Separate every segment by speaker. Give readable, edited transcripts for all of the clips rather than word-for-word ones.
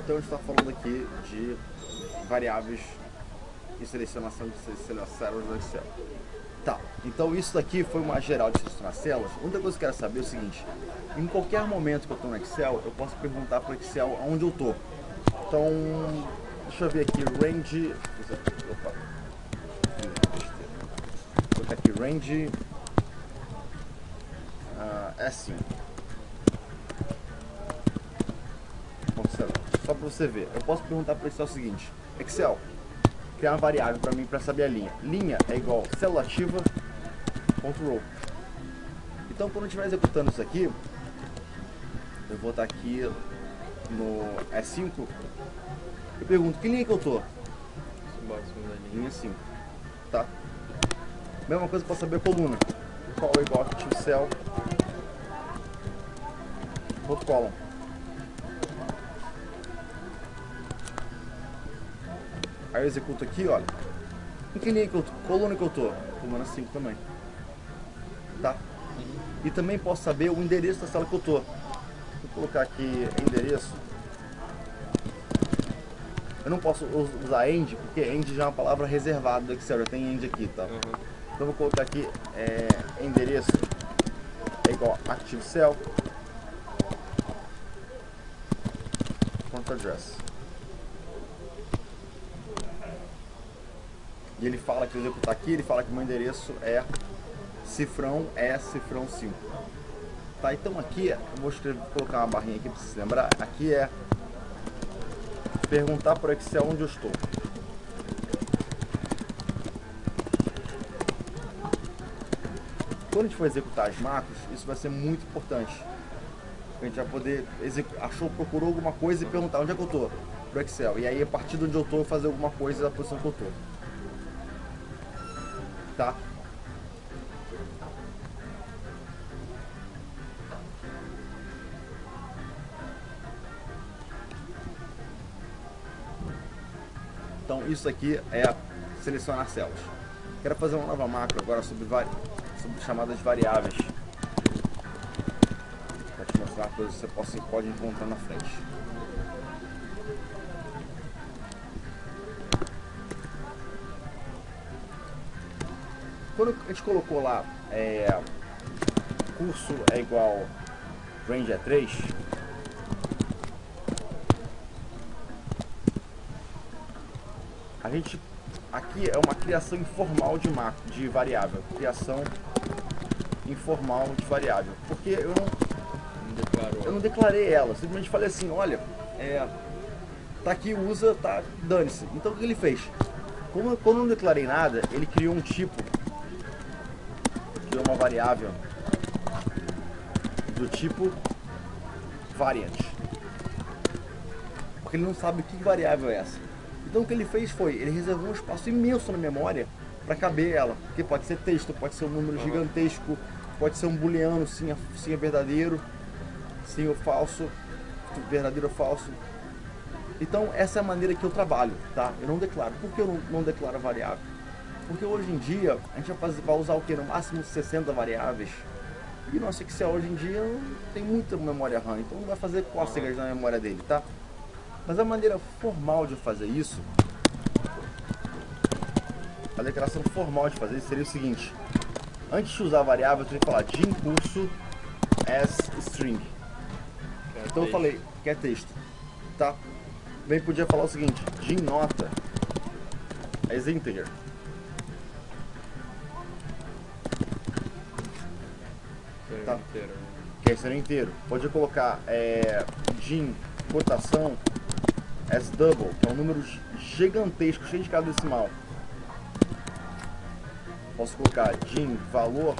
Speaker 1: Então a gente está falando aqui de variáveis e selecionação de células do Excel. Tá, então isso daqui foi uma geral de selecionar células. A única coisa que eu quero saber é o seguinte: em qualquer momento que eu estou no Excel, eu posso perguntar para o Excel onde eu estou. Então, deixa eu ver aqui, range. Opa, vou colocar aqui range S1. Só para você ver, eu posso perguntar para o Excel o seguinte: Excel, criar uma variável para mim para saber a linha. Linha é igual célula ativa ponto row. Então, quando eu estiver executando isso aqui, eu vou estar aqui no S5. Eu pergunto: que linha que eu tô? Linha 5, tá? Mesma coisa para saber a coluna. Qual é igual active cell ponto column. Aí eu executo aqui, olha. Em que linha que eu tô? Coluna que eu tô? Coluna 5 também. Tá? E também posso saber o endereço da célula que eu tô. Vou colocar aqui endereço. Eu não posso usar end, porque end já é uma palavra reservada do Excel, já tem end aqui, tá? Então eu vou colocar aqui endereço é igual active cell ponto address. E ele fala que eu executar aqui, ele fala que meu endereço é cifrão 5. Tá, então aqui, eu vou colocar uma barrinha aqui para você se lembrar. Aqui é perguntar para o Excel onde eu estou. Quando a gente for executar as macros, isso vai ser muito importante. A gente vai poder procurou alguma coisa e perguntar onde é que eu estou pro Excel. E aí, a partir de onde eu estou, fazer alguma coisa da posição que eu estou. Tá? Então isso aqui é selecionar células. Quero fazer uma nova macro agora sobre chamadas variáveis, para te mostrar coisas que você pode encontrar na frente. Quando a gente colocou lá curso é igual range é 3, a gente aqui é uma criação informal de variável, criação informal de variável, porque eu não declarei ela, simplesmente falei assim: olha, tá aqui, usa, tá, dane-se. Então o que ele fez? Quando eu não declarei nada, ele criou um tipo, criou uma variável do tipo variant, porque ele não sabe que variável é essa. Então o que ele fez foi, ele reservou um espaço imenso na memória para caber ela, porque pode ser texto, pode ser um número gigantesco, pode ser um booleano, sim é verdadeiro, sim ou falso, verdadeiro ou falso. Então essa é a maneira que eu trabalho, tá? Eu não declaro. Por que eu não declaro variável? Porque hoje em dia a gente vai usar o que? No máximo 60 variáveis. E nosso Excel hoje em dia tem muita memória RAM, então não vai fazer cócegas na memória dele, tá? Mas a maneira formal de fazer isso, a declaração formal de fazer isso seria o seguinte: antes de usar a variável, eu teria que falar din curso as string. Então eu falei que é texto, tá? Bem, podia falar o seguinte: din nota as integer. Tá? Que é ser inteiro. Pode colocar din cotação as double, que é um número gigantesco, cheio de cada decimal. Posso colocar din valor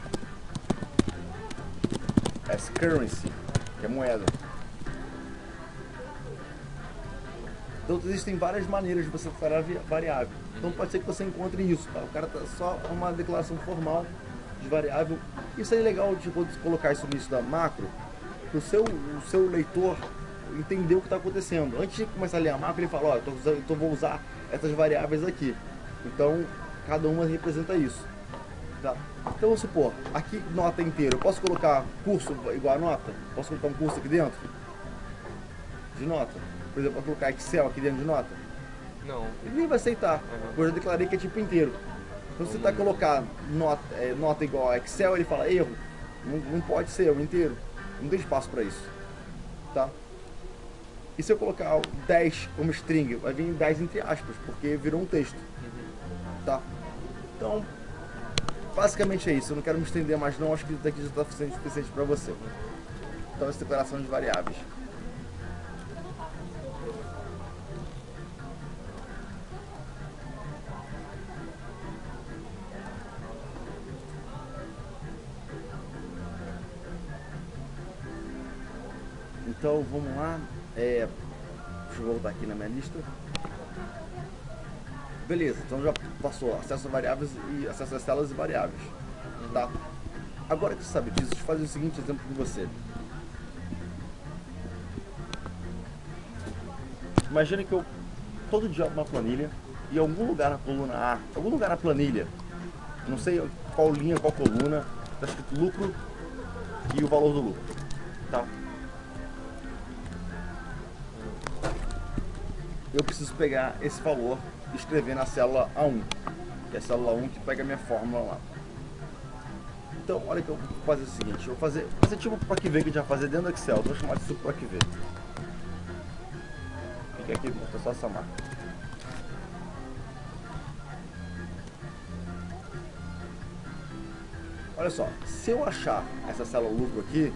Speaker 1: as currency, que é moeda. Então existem várias maneiras de você declarar variável. Então pode ser que você encontre isso, tá? O cara tá só uma declaração formal de variável. Isso é legal de colocar isso no início da macro, para o seu leitor entender o que está acontecendo. Antes de começar a ler a macro, ele fala: ó, eu vou usar essas variáveis aqui. Então cada uma representa isso. Tá? Então vamos supor, aqui nota inteira, eu posso colocar curso igual a nota? Posso colocar um curso aqui dentro? De nota? por exemplo, para colocar Excel aqui dentro de nota,
Speaker 2: Não.
Speaker 1: ele nem vai aceitar, porque eu já declarei que é tipo inteiro. Então se você tá colocar nota igual a Excel, ele fala erro, não pode ser, é um inteiro, não tem espaço para isso, tá? E se eu colocar 10 como string, vai vir 10 entre aspas, porque virou um texto, tá? Então, basicamente é isso, eu não quero me estender mais não, acho que isso daqui já está suficiente para você. Então, essa declaração de variáveis. Então vamos lá, deixa eu voltar aqui na minha lista. Beleza, então já passou acesso a variáveis e acesso a células e variáveis, tá? Agora que você sabe disso, deixa eu fazer o seguinte exemplo com você. Imagina que eu todo dia abro uma planilha e em algum lugar na coluna A, algum lugar na planilha, não sei qual linha, qual coluna, está escrito lucro e o valor do lucro, tá? Eu preciso pegar esse valor e escrever na célula A1, que é a célula 1 que pega a minha fórmula lá. Então, olha que eu vou fazer o seguinte, eu vou fazer tipo o PROC-V que a gente vai fazer dentro do Excel, eu vou chamar disso PROC-V. Fica aqui, vou botar só essa marca. Olha só, se eu achar essa célula lucro aqui,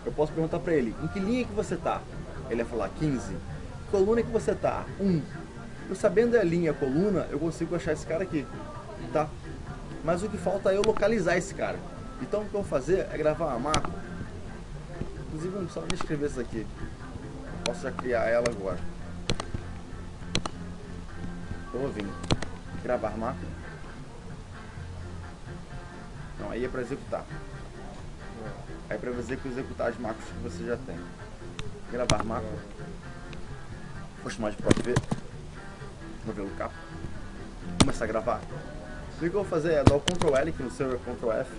Speaker 1: eu posso perguntar para ele, em que linha que você tá? Ele vai falar 15. Coluna que você tá? 1. Eu sabendo a linha e a coluna, eu consigo achar esse cara aqui, tá? Mas o que falta é eu localizar esse cara. Então o que eu vou fazer é gravar uma macro. Inclusive não precisa nem escrever isso aqui. Posso já criar ela agora. Eu vou vir. Gravar macro. Não, aí é para executar. Aí é para você executar as macros que você já tem. Gravar macro. Vou chamar de PROC-V. Vou ver o capa. Começar a gravar. O que eu vou fazer é dar o Ctrl L, que no seu é Ctrl F,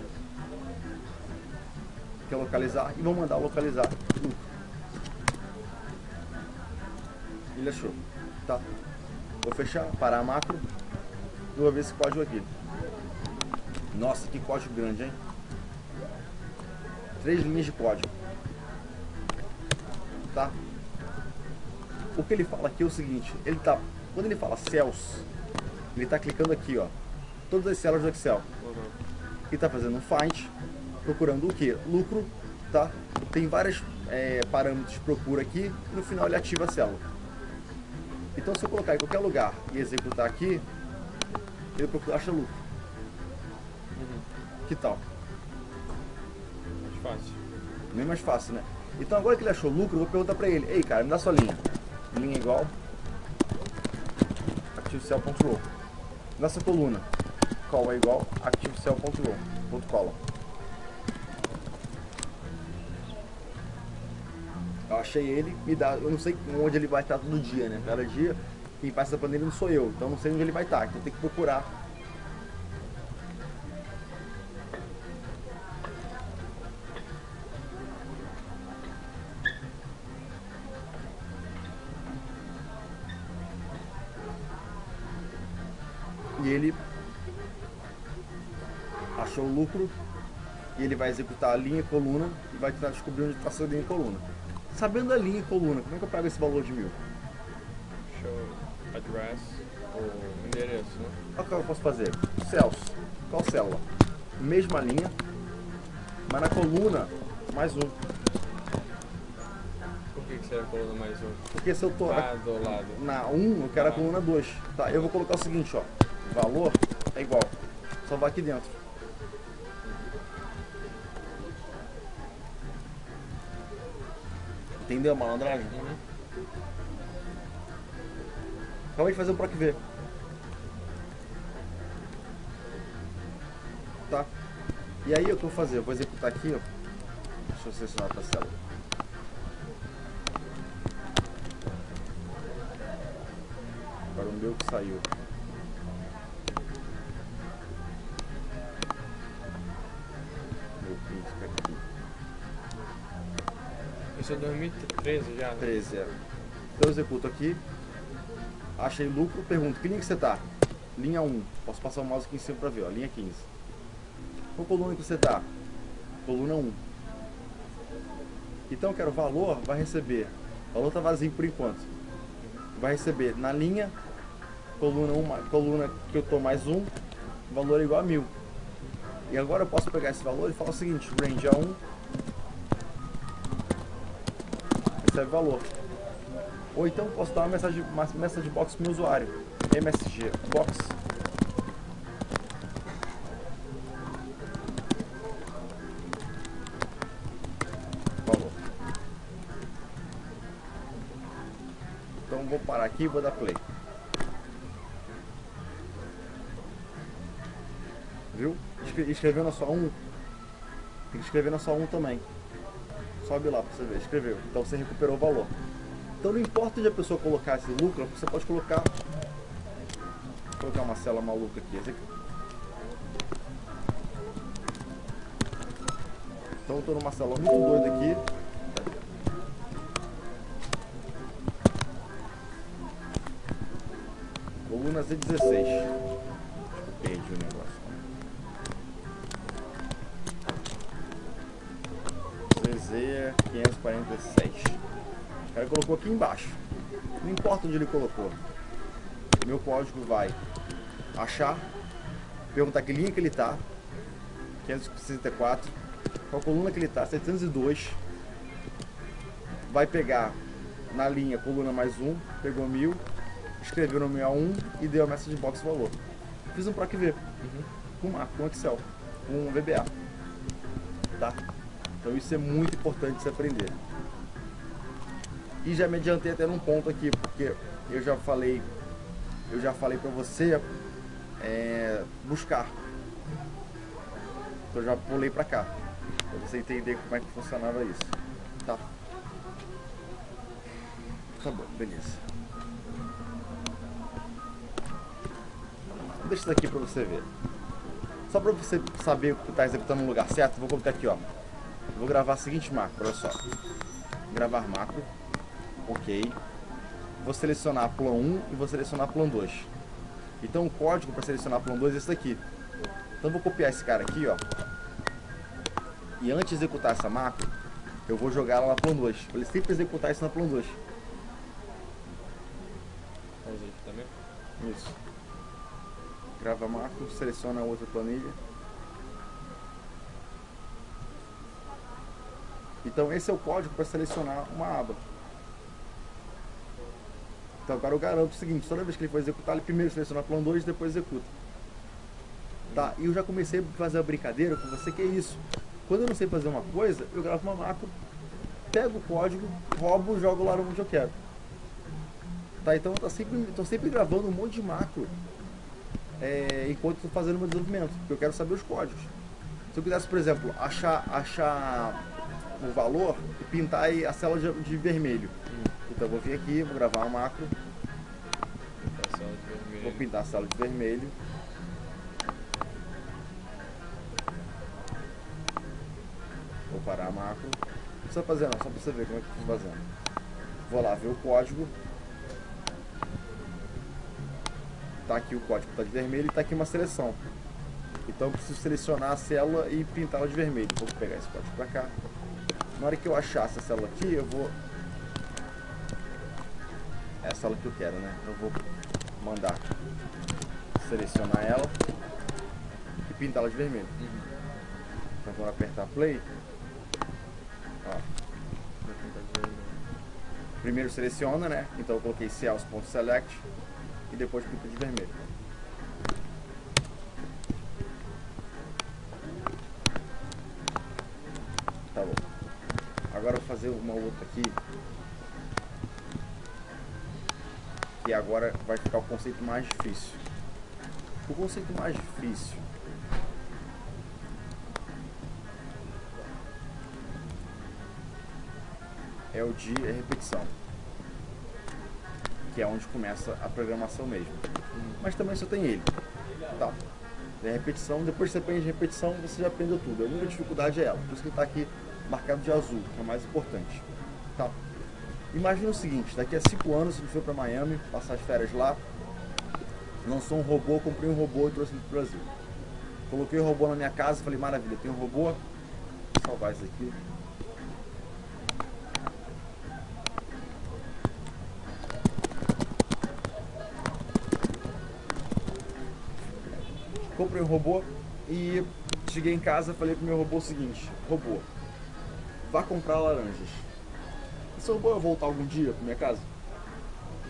Speaker 1: que é localizar, e vou mandar localizar lucro. Ele achou, tá? Vou fechar, parar a macro e vou ver esse código aqui. Nossa, que código grande, hein? 3 linhas de código, tá? O que ele fala aqui é o seguinte, quando ele fala cells, ele está clicando aqui, ó, todas as células do Excel. E está fazendo um find, procurando o que? Lucro, tá? Tem vários parâmetros de procura aqui, e no final ele ativa a célula. Então se eu colocar em qualquer lugar e executar aqui, ele acha lucro. Que tal?
Speaker 2: Mais fácil.
Speaker 1: Bem mais fácil, né? Então agora que ele achou lucro, eu vou perguntar pra ele, ei cara, me dá sua linha. Linha igual ActiveCell.row. Nessa coluna, call é igual ActiveCell.row.column. Eu achei ele, me dá, eu não sei onde ele vai estar todo dia, né? Cada dia, quem passa essa planilha não sou eu, então não sei onde ele vai estar, então tem que procurar. E ele achou o lucro e ele vai executar a linha e coluna e vai tentar descobrir onde está a sua linha e coluna. Sabendo a linha e coluna, como é que eu pego esse valor de 1000?
Speaker 2: Show address, o endereço, né?
Speaker 1: Olha o que eu posso fazer. Cells. Qual célula? Mesma linha, mas na coluna mais um.
Speaker 2: Por que você coluna mais um?
Speaker 1: Porque se eu tô
Speaker 2: Do lado.
Speaker 1: na 1, eu quero a coluna 2. Tá, eu vou colocar o seguinte, ó. Valor é igual. Só vai aqui dentro. Entendeu a malandragem? Acabei de fazer um PROC-V. Tá? E aí o que eu vou fazer? Eu vou executar aqui, ó. Deixa eu selecionar outra célula. Agora o meu que saiu. Meu príncipe aqui.
Speaker 2: Isso é 2013 já, né?
Speaker 1: 13, é. Então eu executo aqui, achei lucro, pergunto, que linha que você tá? Linha 1, posso passar o mouse aqui em cima para ver, ó, linha 15. Qual coluna que você tá? Coluna 1. Então eu quero valor, vai receber, o valor tá vazio por enquanto, vai receber na linha, coluna 1, coluna que eu tô mais 1, valor é igual a 1000. E agora eu posso pegar esse valor e falar o seguinte, range é 1, recebe valor. Ou então eu posso dar uma message box para o meu usuário, msg box, valor. Então vou parar aqui e vou dar play. Viu? Escreveu na sua 1, tem que escrever na sua 1 também. Sobe lá para você ver, escreveu. Então você recuperou o valor. Então não importa onde a pessoa colocar esse lucro, você pode colocar. Vou colocar uma célula maluca aqui. Então eu estou numa célula muito doida aqui. Coluna Z16. Perdi o negócio. ZZ 546. O cara colocou aqui embaixo. Não importa onde ele colocou. Meu código vai achar, perguntar que linha que ele tá, 564, qual coluna que ele tá, 702. Vai pegar na linha coluna mais 1, pegou 1000, escreveu no 61 e deu a message box valor. Fiz um PROC V, com Excel, com VBA, tá? Então isso é muito importante se aprender. E já me adiantei até num ponto aqui, porque eu já falei para você buscar. Então eu já pulei para cá, para você entender como é que funcionava isso, tá? Tá bom, beleza. Deixa isso aqui para você ver. Só para você saber que está executando no lugar certo, vou colocar aqui, ó. Vou gravar a seguinte macro, olha só. Gravar macro. Ok. Vou selecionar a plan 1 e vou selecionar a plan 2. Então o código para selecionar a plan 2 é esse daqui. Então eu vou copiar esse cara aqui, ó. E antes de executar essa macro, eu vou jogar ela na plan 2. Para ele sempre executar isso na plan 2.
Speaker 2: Fazer aqui também?
Speaker 1: Isso. Grava macro, seleciona a outra planilha. Então esse é o código para selecionar uma aba. Então agora eu garanto o seguinte, toda vez que ele for executar, ele primeiro seleciona a plan 2 e depois executa. Tá? E eu já comecei a fazer a brincadeira com você, que é isso. Quando eu não sei fazer uma coisa, eu gravo uma macro, pego o código, roubo e jogo lá onde eu quero. Tá? Então eu tô sempre gravando um monte de macro enquanto estou fazendo o meu desenvolvimento, porque eu quero saber os códigos. Se eu quisesse, por exemplo, achar o valor e pintar aí a célula de vermelho. Então eu vou vir aqui, vou gravar uma macro. Vou pintar a célula de vermelho. Vou parar a macro. Não precisa fazer não, só para você ver como é que eu estou fazendo. Vou lá ver o código. Tá aqui o código, tá de vermelho e tá aqui uma seleção. Então eu preciso selecionar a célula e pintá-la de vermelho. Vou pegar esse código para cá. Na hora que eu achar essa célula aqui, eu vou... É a célula que eu quero, né? Eu vou mandar selecionar ela e pintá-la de vermelho. Então quando eu apertar play, ó, primeiro seleciona, né? Então eu coloquei cells.select e depois pinta de vermelho. Tá bom. Agora eu vou fazer uma outra aqui, que agora vai ficar o conceito mais difícil. O conceito mais difícil é o de repetição, que é onde começa a programação mesmo. Mas também só tem ele, tá? É repetição, depois que você aprende repetição, você já aprendeu tudo. A única dificuldade é ela, por isso que está aqui marcado de azul, que é o mais importante, tá? Imagina o seguinte, daqui a 5 anos a gente foi para Miami, passar as férias lá, lançou um robô, comprei um robô e trouxe ele pro Brasil. Coloquei o robô na minha casa, falei, maravilha, tem um robô, vou salvar isso aqui. Comprei um robô e cheguei em casa, falei pro meu robô o seguinte, robô, vá comprar laranjas. Esse robô vai voltar algum dia pra minha casa?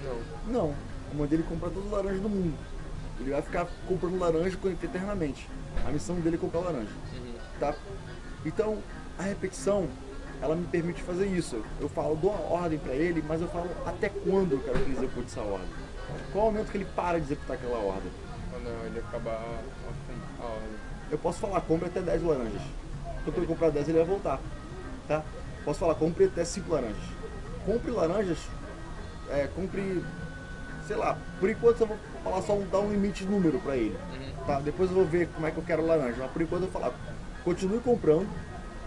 Speaker 2: Não.
Speaker 1: Não, eu mandei ele comprar todas as laranjas do mundo. Ele vai ficar comprando laranja eternamente. A missão dele é comprar laranja, tá? Então, a repetição, ela me permite fazer isso. Eu falo, dou uma ordem pra ele, mas eu falo até quando eu quero que ele execute essa ordem. Qual é o momento que ele para de executar aquela ordem?
Speaker 2: Quando ele acabar a ordem.
Speaker 1: Eu posso falar, compre até 10 laranjas. Quando ele comprar 10, ele vai voltar, tá? Posso falar, compre até 5 laranjas. Compre laranjas, compre, sei lá, por enquanto eu vou falar só dar um limite de número pra ele, tá? Depois eu vou ver como é que eu quero laranja, mas por enquanto eu vou falar, continue comprando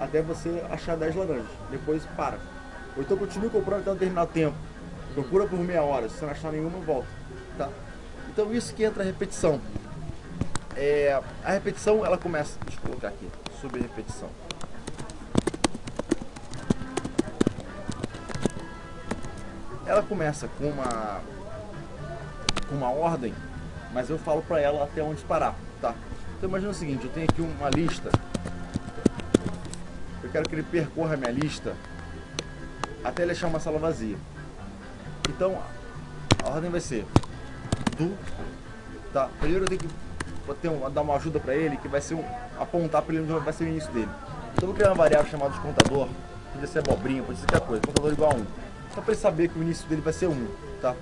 Speaker 1: até você achar 10 laranjas, depois para. Ou então continue comprando até um determinado tempo, procura por meia hora, se você não achar nenhuma, volta, tá? Então isso que entra a repetição. A repetição, ela começa, deixa eu colocar aqui, sobre repetição. Ela começa com uma ordem, mas eu falo pra ela até onde parar, tá? Então imagina o seguinte, eu tenho aqui uma lista, eu quero que ele percorra a minha lista até ele achar uma sala vazia. Então a ordem vai ser do, tá? Primeiro eu tenho que dar uma ajuda pra ele, que vai ser apontar pra ele onde vai ser o início dele. Então eu vou criar uma variável chamada de contador, pode ser abobrinha, pode ser qualquer coisa, contador igual a 1. Só para ele saber que o início dele vai ser 1, tá?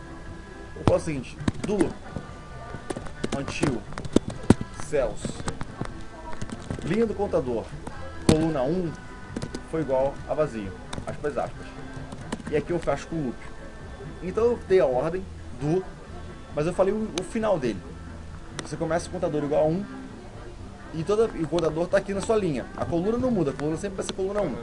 Speaker 1: Eu falo o seguinte, do until cells, linha do contador, coluna 1 foi igual a vazio, aspas, aspas. E aqui eu fecho com loop. Então eu dei a ordem do, mas eu falei o final dele. Você começa o contador igual a 1 e o contador está aqui na sua linha. A coluna não muda, a coluna sempre vai ser coluna 1.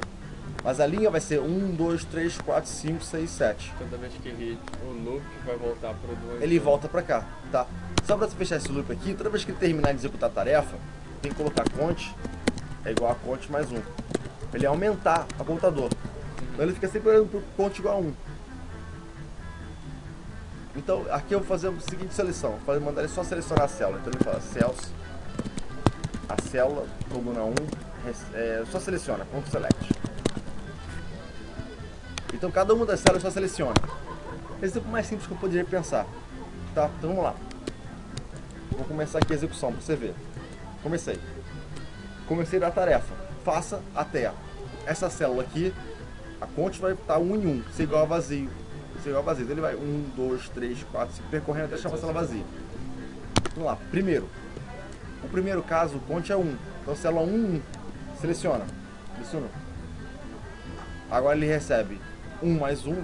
Speaker 1: Mas a linha vai ser 1, 2, 3, 4, 5, 6, 7.
Speaker 2: Toda vez que hit o loop vai voltar para o do.
Speaker 1: Ele volta pra cá, tá? Só pra você fechar esse loop aqui, toda vez que ele terminar de executar a tarefa, tem que colocar cont é igual a cont mais 1. Pra ele aumentar a contador. Então ele fica sempre olhando pro cont igual a 1. Então aqui eu vou fazer a seguinte seleção. Vou mandar ele só selecionar a célula. Então ele fala cells, a célula, coluna 1, só seleciona, ponto select. Então cada uma das células só seleciona. Esse é o mais simples que eu poderia pensar. Tá? Então vamos lá. Vou começar aqui a execução para você ver. Comecei a tarefa. Faça até essa célula aqui. A conta vai estar 1 em 1, ser igual a vazio. Ser igual a vazio. Então ele vai 1, 2, 3, 4, 5, percorrendo até achar uma célula vazia. Vamos lá. Primeiro. O primeiro caso, o conte é 1. Então célula 1, 1. Seleciona. Selecionou. Agora ele recebe 1 mais 1.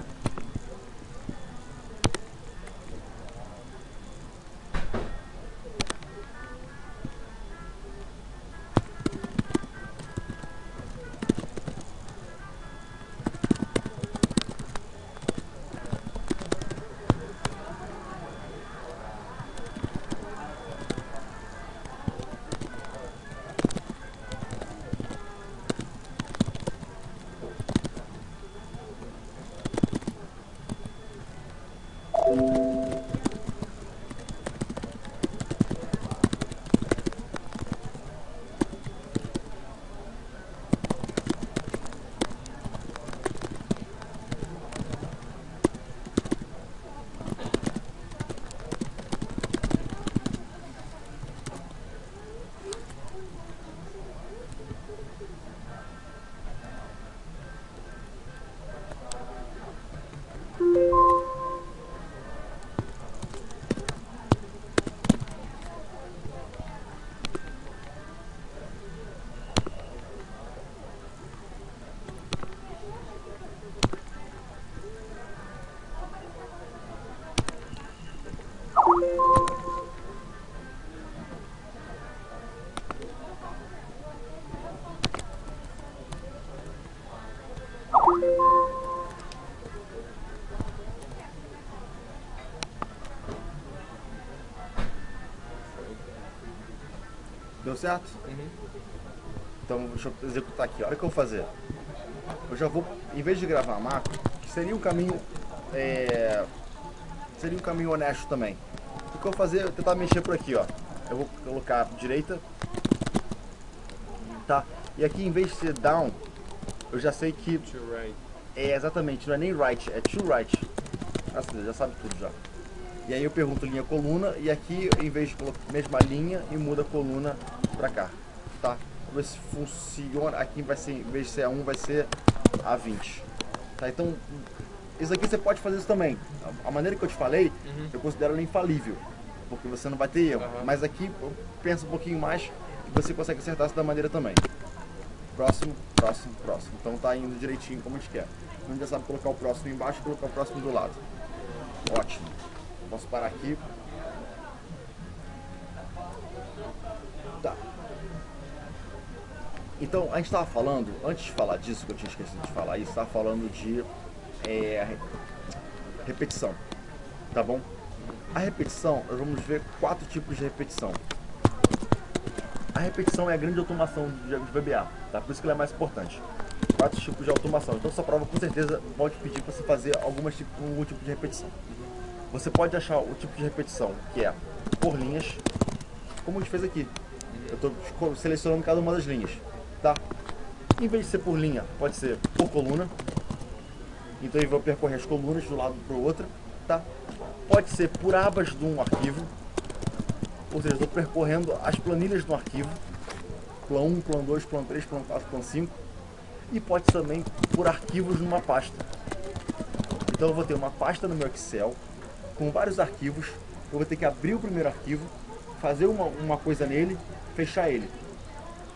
Speaker 1: Deu certo?
Speaker 2: Uhum.
Speaker 1: Então deixa eu executar aqui. Olha o que eu vou fazer. Eu já vou, em vez de gravar a macro, que seria um caminho. Seria um caminho honesto também. O que eu vou fazer é tentar mexer por aqui, ó. Eu vou colocar direita. Tá? E aqui em vez de ser down, eu já sei que
Speaker 2: To right.
Speaker 1: é exatamente, não é nem right, é to right. Nossa, já sabe tudo já. E aí eu pergunto linha coluna e aqui em vez de colocar a mesma linha e muda a coluna pra cá, tá? Vamos ver se funciona. Aqui vai ser, em vez de ser A1 vai ser A20. Tá? Então, isso aqui você pode fazer isso também. A maneira que eu te falei, eu considero ela infalível, porque você não vai ter erro. Mas aqui pensa um pouquinho mais e você consegue acertar isso da maneira também. Próximo, próximo, próximo. Então tá indo direitinho como a gente quer. A gente já sabe colocar o próximo embaixo e colocar o próximo do lado. Ótimo. Posso parar aqui. Tá. Então, a gente estava falando, antes de falar disso, que eu tinha esquecido de falar isso, estava falando de repetição. Tá bom? A repetição, nós vamos ver 4 tipos de repetição. A repetição é a grande automação de VBA, tá? Por isso que ela é mais importante. 4 tipos de automação. Então, essa prova com certeza pode pedir para você fazer algum tipo de repetição. Você pode achar o tipo de repetição que é por linhas, como a gente fez aqui. Eu estou selecionando cada uma das linhas, tá? Em vez de ser por linha, pode ser por coluna. Então eu vou percorrer as colunas de um lado para o outro, tá? Pode ser por abas de um arquivo, ou seja, estou percorrendo as planilhas do arquivo, plan 1, plan 2, plan 3, plan 4, plan 5, e pode também por arquivos numa pasta. Então eu vou ter uma pasta no meu Excel com vários arquivos. Eu vou ter que abrir o primeiro arquivo, fazer uma coisa nele, fechar ele.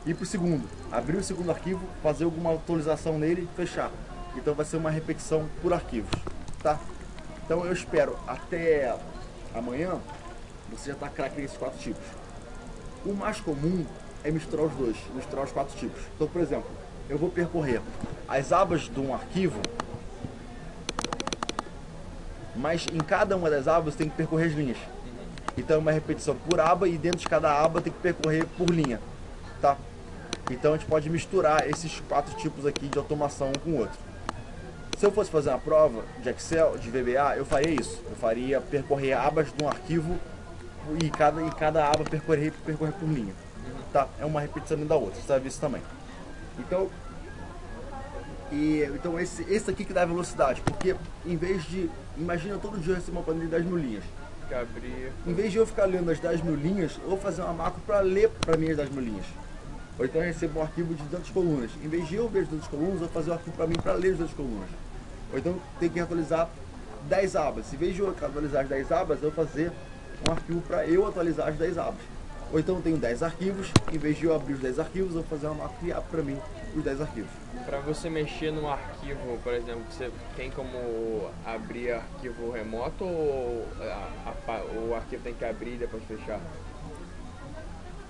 Speaker 1: Ir para o segundo, abrir o segundo arquivo, fazer alguma atualização nele, fechar. Então vai ser uma repetição por arquivos, tá? Então eu espero até amanhã você já está craque nesses 4 tipos. O mais comum é misturar os dois, misturar os 4 tipos. Então, por exemplo, eu vou percorrer as abas de um arquivo, mas em cada uma das abas tem que percorrer as linhas. Então é uma repetição por aba e dentro de cada aba tem que percorrer por linha, tá? Então a gente pode misturar esses 4 tipos aqui de automação um com o outro. Se eu fosse fazer uma prova de Excel, de VBA, eu faria isso. Eu faria percorrer abas de um arquivo e cada aba percorrer por linha, tá? É uma repetição da outra, você sabe isso também. Então, esse aqui que dá velocidade, porque em vez de, imagina todo dia eu receber uma planilha de 10 mil linhas. Em vez de eu ficar lendo as 10 mil linhas, eu vou fazer uma macro para ler para mim as 10 mil linhas. Ou então eu recebo um arquivo de 200 colunas. Em vez de eu ver as 200 colunas, eu vou fazer um arquivo para mim para ler as 200 colunas. Ou então tem que atualizar 10 abas. Em vez de eu atualizar as 10 abas, eu vou fazer um arquivo para eu atualizar as 10 abas. Ou então eu tenho 10 arquivos, em vez de eu abrir os 10 arquivos, eu vou fazer uma macro e criar para mim os 10 arquivos.
Speaker 2: Para você mexer no arquivo, por exemplo, você tem como abrir arquivo remoto ou o arquivo tem que abrir e depois fechar?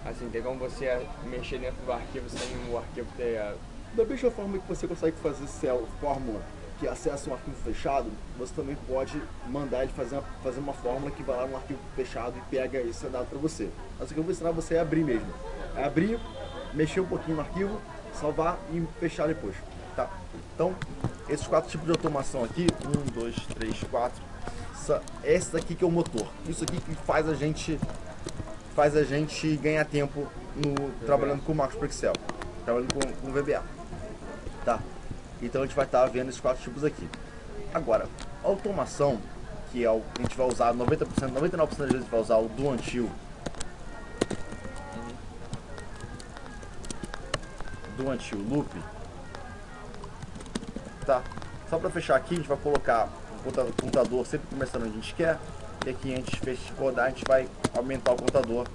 Speaker 2: Assim, tem como você mexer dentro do arquivo sem o arquivo ter...
Speaker 1: Da mesma forma que você consegue fazer fórmula que acessa um arquivo fechado, você também pode mandar ele fazer uma fórmula que vai lá no arquivo fechado e pega esse dado para você. Mas o que eu vou ensinar você é abrir mesmo. É abrir, mexer um pouquinho no arquivo, salvar e fechar depois, tá? Então, esses 4 tipos de automação aqui, 1, 2, 3, 4, esse daqui que é o motor. Isso aqui que faz a gente ganhar tempo trabalhando com macros para Excel, trabalhando com VBA, tá? Então a gente vai estar vendo esses 4 tipos aqui. Agora, a automação, que é o que a gente vai usar 90%, 99% das vezes a gente vai usar o do until. Do until loop, tá? Só para fechar aqui, a gente vai colocar o contador sempre começando onde a gente quer, e aqui a gente fez rodar, a gente vai aumentar o contador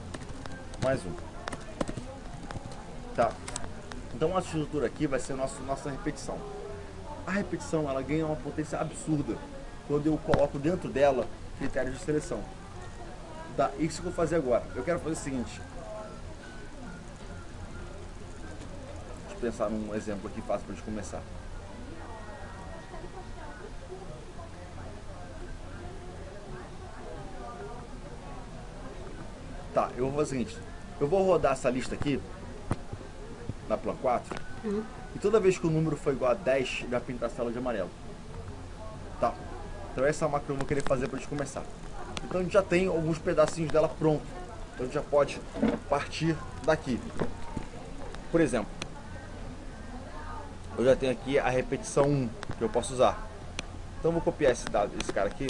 Speaker 1: mais um, tá? Então a estrutura aqui vai ser nossa repetição. A repetição ela ganha uma potência absurda quando eu coloco dentro dela critérios de seleção, tá? Isso que eu vou fazer agora. Eu quero fazer o seguinte. Pensar num exemplo aqui fácil para a gente começar. Tá, eu vou fazer o seguinte. Eu vou rodar essa lista aqui na Plan 4 e toda vez que o número for igual a 10, ele vai pintar a célula de amarelo. Tá? Então essa é a macro que eu vou querer fazer para a gente começar. Então a gente já tem alguns pedacinhos dela pronto. Então a gente já pode partir daqui. Por exemplo, eu já tenho aqui a repetição 1 que eu posso usar. Então eu vou copiar esse cara aqui.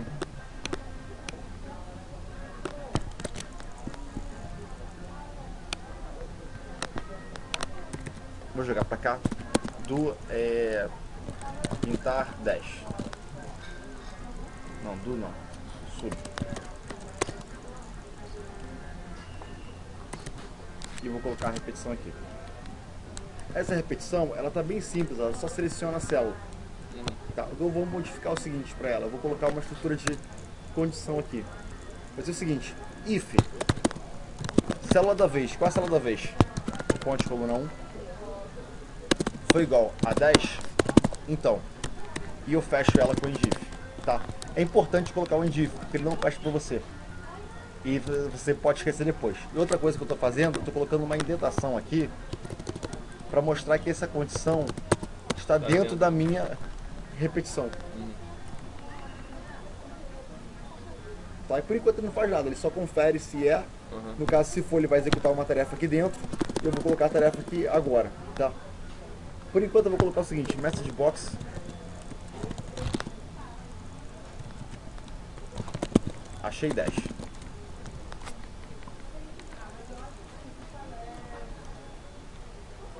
Speaker 1: Vou jogar para cá do pintar 10. Não, do não. Sub. E vou colocar a repetição aqui. Essa repetição, ela tá bem simples, ela só seleciona a célula. Tá, eu vou modificar o seguinte para ela, eu vou colocar uma estrutura de condição aqui. Vai ser o seguinte, if célula da vez, qual é a célula da vez? Ponte coluna 1 foi igual a 10, então, e eu fecho ela com o endif, tá? É importante colocar o endif, porque ele não fecha para você. E você pode esquecer depois. E outra coisa que eu estou fazendo, eu estou colocando uma indentação aqui para mostrar que essa condição está dentro da minha repetição. Tá? E por enquanto ele não faz nada, ele só confere se é. No caso, se for, ele vai executar uma tarefa aqui dentro. E eu vou colocar a tarefa aqui agora. Tá? Por enquanto eu vou colocar o seguinte, message box. Achei 10.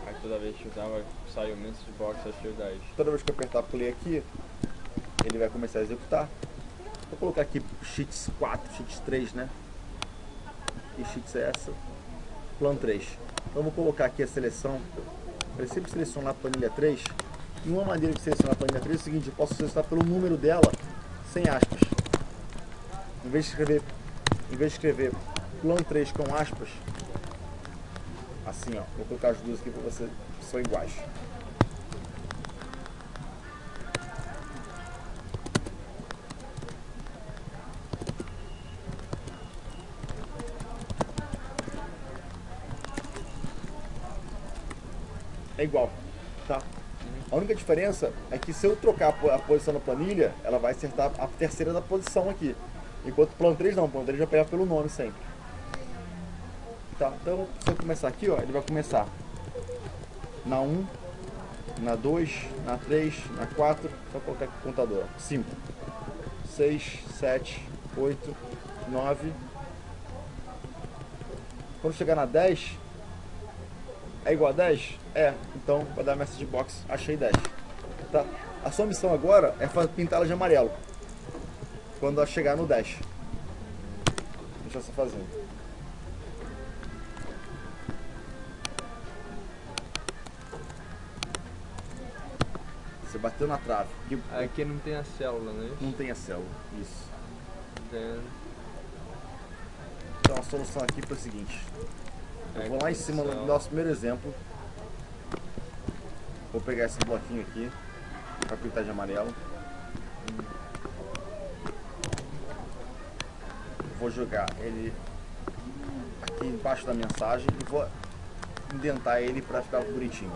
Speaker 2: Aí toda vez que eu dava, saiu o message box, achei o 10.
Speaker 1: Toda vez que eu apertar play aqui, ele vai começar a executar. Vou colocar aqui sheets 4, sheets 3, né? Que sheets é essa? Plan 3. Então eu vou colocar aqui a seleção. Eu sempre selecionar a planilha 3. E uma maneira de selecionar a planilha 3 é o seguinte, eu posso selecionar pelo número dela, sem aspas. Em vez de escrever plan 3 com aspas, assim ó, vou colocar as duas aqui para você, são iguais. É igual, tá? A única diferença é que se eu trocar a posição na planilha, ela vai acertar a terceira da posição aqui. Enquanto o plan 3 não, o plan 3 vai pegar pelo nome sempre. Tá? Então, se eu começar aqui, ó, ele vai começar na 1, na 2, na 3, na 4, só colocar aqui o contador, 5, 6, 7, 8, 9. Quando chegar na 10, é igual a 10? É, então vai dar message box, achei 10. Tá? A sua missão agora é pintá-la de amarelo. Quando ela chegar no 10. Deixa você fazendo. Você bateu na trave.
Speaker 2: Aqui não tem a célula, né?
Speaker 1: Não tem a célula, isso.
Speaker 2: Then...
Speaker 1: Então a solução aqui foi o seguinte. Eu vou lá em cima do nosso primeiro exemplo. Vou pegar esse bloquinho aqui para pintar de amarelo. Vou jogar ele aqui embaixo da mensagem e vou indentar ele para ficar bonitinho,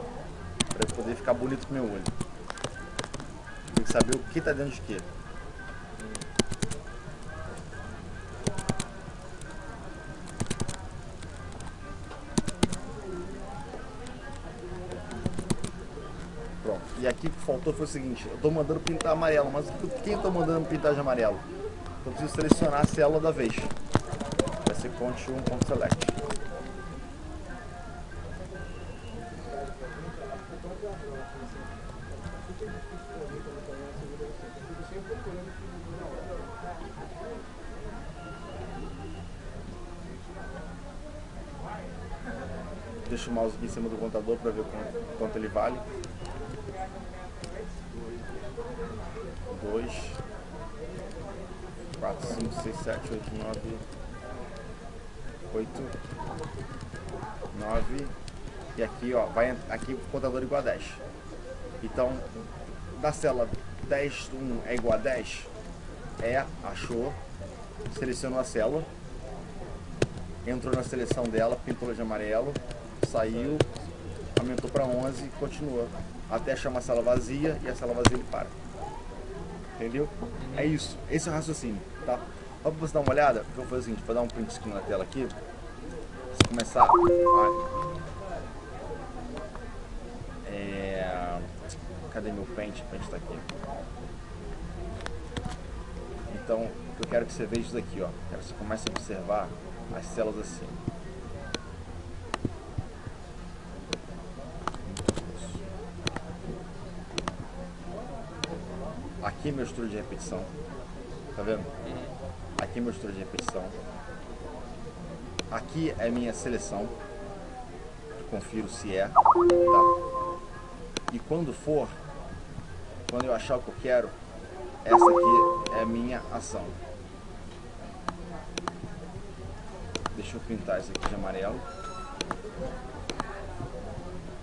Speaker 1: para ele poder ficar bonito com o meu olho. Tem que saber o que está dentro de quê. Pronto. E aqui o que faltou foi o seguinte, eu estou mandando pintar amarelo, mas quem eu estou mandando pintar de amarelo? Eu preciso selecionar a célula da vez. Vai ser cont1.select. Deixa o mouse aqui em cima do contador para ver quanto ele vale. 2, 4, 5, 6, 7, 8, 9, 8, 9. E aqui, ó, vai aqui o contador igual a 10. Então, da célula 10, 1 é igual a 10. Achou. Selecionou a célula. entrou na seleção dela, pintou de amarelo, saiu, aumentou para 11 e continua. Até achar a célula vazia e a célula vazia ele para. Entendeu? É isso, esse é o raciocínio, tá? Só pra você dar uma olhada, eu vou fazer o seguinte, vou dar um print screen na tela aqui. Se começar cadê meu pente? O pente tá aqui. Então, eu quero que você veja isso daqui, ó. Quero que você comece a observar as células assim. Aqui é meu estudo de repetição. Tá vendo? Aqui é meu estudo de repetição. Aqui é minha seleção. Eu confiro se é, tá? E quando for, quando eu achar o que eu quero, essa aqui é a minha ação. Deixa eu pintar isso aqui de amarelo.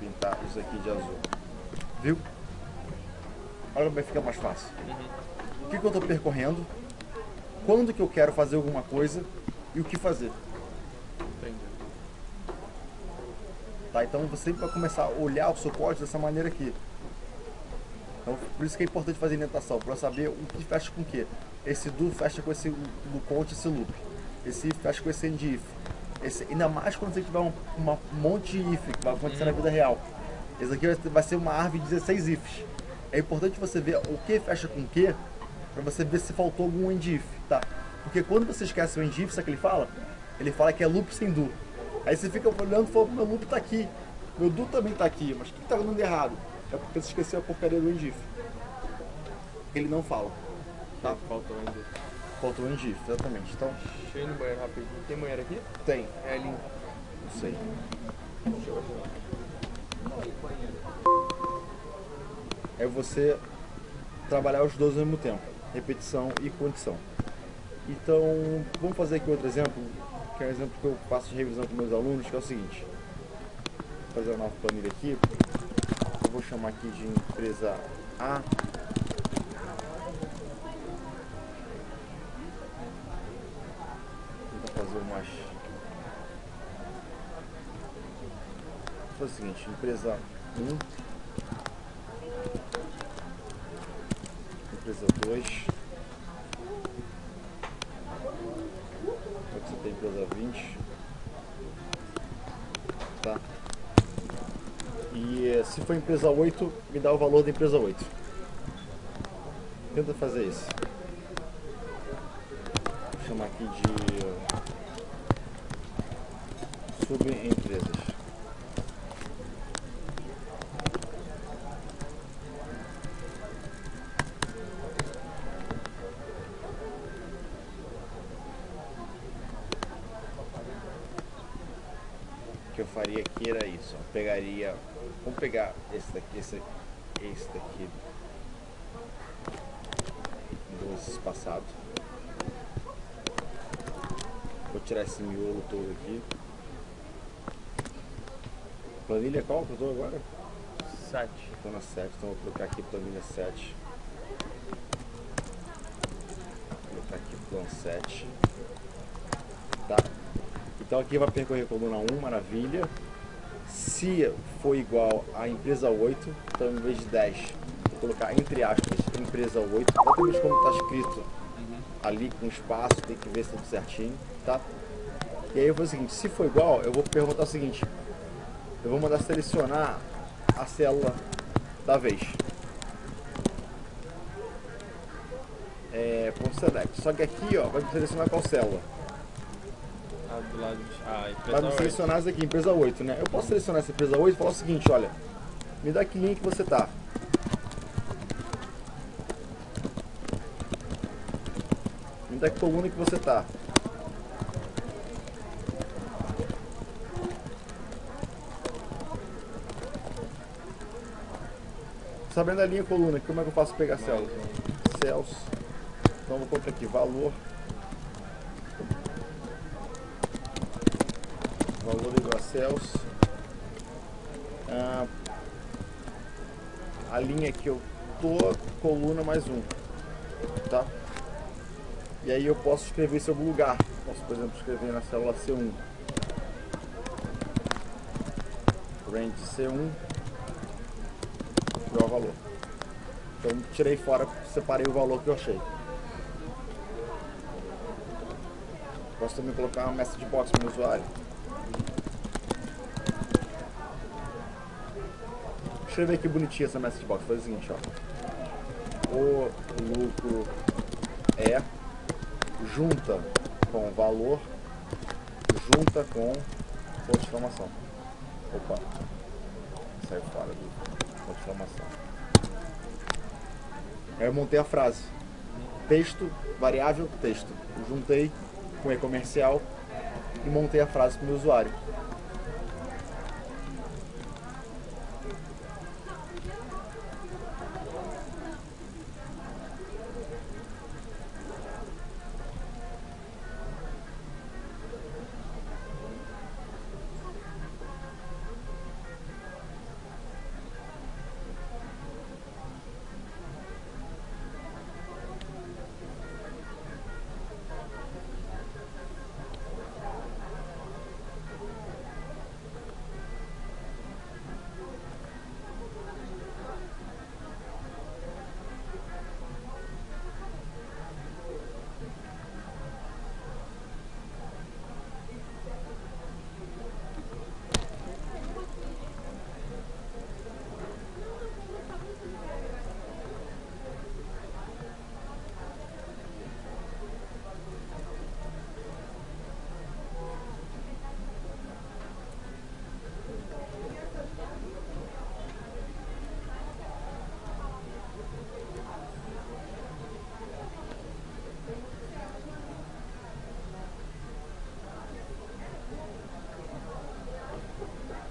Speaker 1: Pintar isso aqui de azul. Viu? Olha como vai ficar mais fácil. O que eu estou percorrendo, quando que eu quero fazer alguma coisa e o que fazer.
Speaker 2: Entendi.
Speaker 1: Tá? Então você sempre vai começar a olhar o seu código dessa maneira aqui. Então, por isso que é importante fazer indentação, para saber o que fecha com o que. Esse do fecha com esse do count, esse loop. Esse fecha com esse end if. Ainda mais quando você tiver um monte de if que vai acontecer na vida real. Esse aqui vai ser uma árvore de 16 ifs. É importante você ver o que fecha com o que, para você ver se faltou algum end if, tá? Porque quando você esquece o end if, sabe o que ele fala? Ele fala que é loop sem do. Aí você fica olhando e fala, meu loop tá aqui, meu do também tá aqui, mas o que tá dando errado? É porque você esqueceu a porcaria do end if. Ele não fala, tá?
Speaker 2: Faltou ainda.
Speaker 1: Faltou o end if, exatamente. Então,
Speaker 2: Deixa eu ir no banheiro rapidinho. Tem banheiro aqui?
Speaker 1: tem,
Speaker 2: É ali.
Speaker 1: não sei. É você trabalhar os dois ao mesmo tempo, repetição e condição. Então, vamos fazer aqui outro exemplo, que é um exemplo que eu faço de revisão com meus alunos, que é o seguinte. Vou fazer uma nova planilha aqui. Eu vou chamar aqui de empresa A. Vou fazer umas... Vou fazer o seguinte, empresa 1, empresa 2, aqui você tem empresa 20, tá? E se for empresa 8, me dá o valor da empresa 8. Tenta fazer isso. Vou chamar aqui de subempresas. Que eu faria aqui era isso, ó. Pegaria, vamos pegar esse daqui do espaçado, vou tirar esse miolo todo aqui. Planilha qual que eu tô agora?
Speaker 2: 7.
Speaker 1: Estou na 7, então vou colocar aqui planilha 7, vou colocar aqui plano 7, tá? Então aqui vai percorrer coluna 1, maravilha. Se for igual a empresa 8, então em vez de 10, vou colocar entre aspas empresa 8, exatamente como está escrito ali com espaço, tem que ver se tá tudo certinho, tá? E aí eu vou fazer o seguinte, se for igual, eu vou perguntar o seguinte, eu vou mandar selecionar a célula da vez. Ponto select. Só que aqui, ó, vai me selecionar qual célula?
Speaker 2: Do lado de...
Speaker 1: Vai me selecionar essa aqui, empresa 8, né? Eu posso selecionar essa empresa 8 e falar o seguinte, olha, me dá que linha que você tá. Me dá que coluna que você tá. Sabendo a linha e coluna, como é que eu faço pegar células? Cells. Então vou colocar aqui valor. Valor igual a cells. A linha que eu tô, coluna mais 1, tá? E aí eu posso escrever isso em algum lugar. Posso, por exemplo, escrever na célula C1. range C1 igual valor. Então tirei fora, separei o valor que eu achei. Posso também colocar uma message box para o usuário. Deixa eu ver que bonitinha essa message box. Faz o seguinte, ó. O lucro é junta com valor, junta com ponto de exclamação. Opa, saiu fora do ponto de exclamação. Aí eu montei a frase. Texto, variável, texto. Eu juntei com e-comercial e montei a frase para o meu usuário.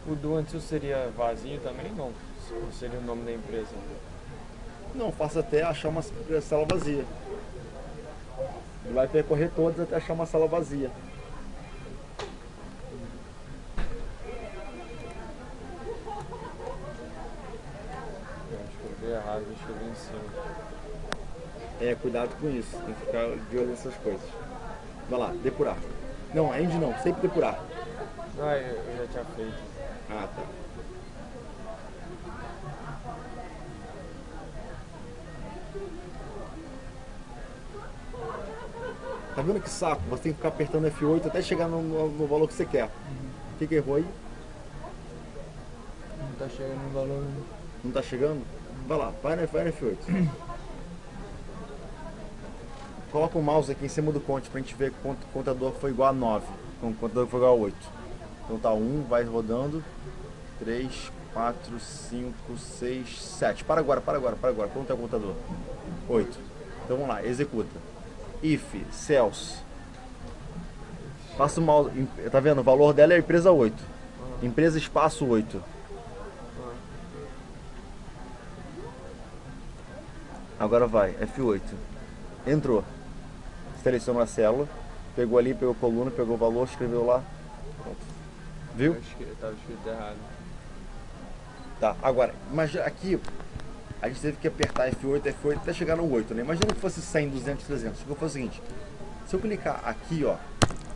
Speaker 2: O do antigo seria vazio também? Não. Seria o nome da empresa?
Speaker 1: Não, faça até achar uma sala vazia. Ele vai percorrer todas até achar uma sala vazia.
Speaker 2: Eu escrevi errado, eu escrevi em cima.
Speaker 1: É, cuidado com isso. Tem que ficar de olho nessas coisas. Vai lá, depurar. Não, ainda não, sempre depurar.
Speaker 2: Ah, eu já tinha feito.
Speaker 1: Ah, tá. Tá vendo que saco? Você tem que ficar apertando F8 até chegar no valor que você quer. O que errou aí?
Speaker 2: Não tá chegando no valor.
Speaker 1: Não tá chegando? Vai lá, vai no F8. Coloca o mouse aqui em cima do conte pra gente ver que o contador foi igual a 9. Então o contador foi igual a 8. Então tá 1, vai rodando. 3, 4, 5, 6, 7. Para agora. Quanto é o contador? 8. Então vamos lá, executa. If, cells. Passa o mouse. Tá vendo? O valor dela é a empresa 8. Empresa espaço 8. Agora vai, F8. Entrou. Selecionou a célula. Pegou ali, pegou a coluna, pegou o valor, escreveu lá. Pronto. Viu?
Speaker 2: Eu tava escrito errado.
Speaker 1: Tá, agora, imagina aqui, a gente teve que apertar F8 até chegar no 8, né? Imagina que fosse 100, 200, 300. O que eu faço é o seguinte, se eu clicar aqui, ó,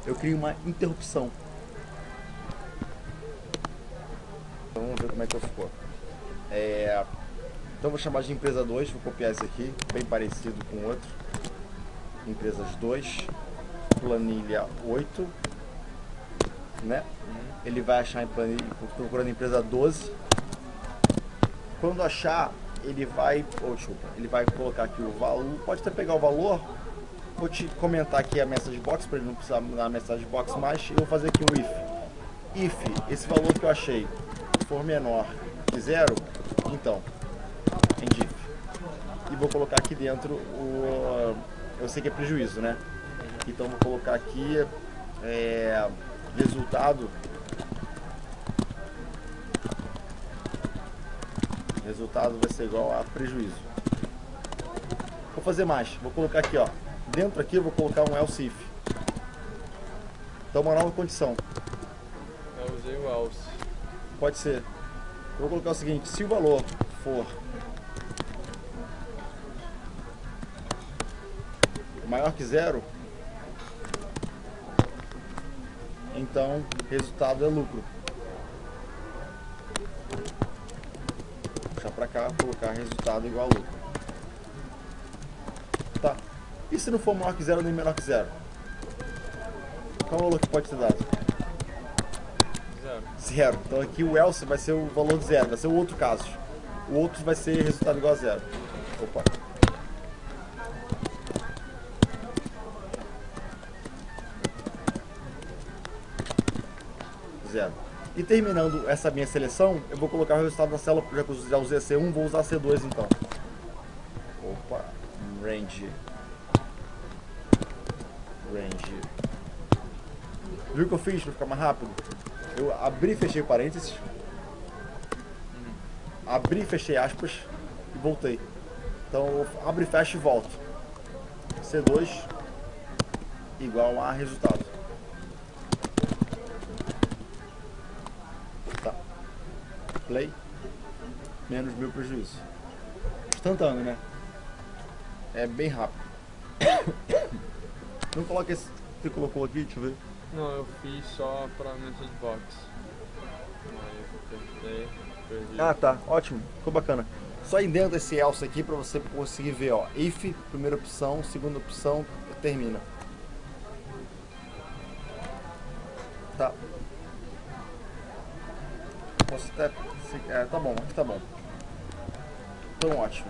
Speaker 1: eu crio uma interrupção. Então vamos ver como é que ficou. Então eu vou chamar de empresa 2, vou copiar esse aqui, bem parecido com o outro. Empresas 2, planilha 8, né? Ele vai achar em planilha, procurando empresa 12. Quando achar, ele vai colocar aqui o valor, pode até pegar o valor. Vou te comentar aqui a message box, para ele não precisar mudar a message box mais. E vou fazer aqui um if. If, esse valor que eu achei for menor que 0, então, end if. E vou colocar aqui dentro eu sei que é prejuízo, né? Então vou colocar aqui resultado vai ser igual a prejuízo. Vou fazer mais, vou colocar aqui, ó, dentro aqui eu vou colocar um else if. Então uma nova condição.
Speaker 2: Eu usei o else.
Speaker 1: Pode ser. Eu vou colocar o seguinte, se o valor for maior que 0, então resultado é lucro. colocar resultado igual a lucro. Tá. E se não for maior que zero nem menor que zero? Qual o valor que pode ser dado?
Speaker 2: Zero.
Speaker 1: Zero. Então aqui o else vai ser o valor de zero, vai ser o outro caso. O outro vai ser resultado igual a zero. Opa. Zero. E terminando essa minha seleção, eu vou colocar o resultado da célula, já que eu já usei C1, vou usar C2 então. Opa, range. Viu o que eu fiz para ficar mais rápido? Eu abri e fechei parênteses, abri e fechei aspas e voltei. Então eu abro e fecho e volto. C2 igual a resultado. Tá. Play. Menos 1000 prejuízo. Instantâneo, né? É bem rápido. Não coloca esse que você colocou aqui, deixa eu ver.
Speaker 2: Não, eu fiz só pra message box. Aí eu testei, perdi.
Speaker 1: Ah, tá, ótimo, ficou bacana. Só aí dentro desse else aqui pra você conseguir ver, ó. If, primeira opção, segunda opção, termina. Tá. Posso até... tá bom, aqui tá bom. Então, ótimo.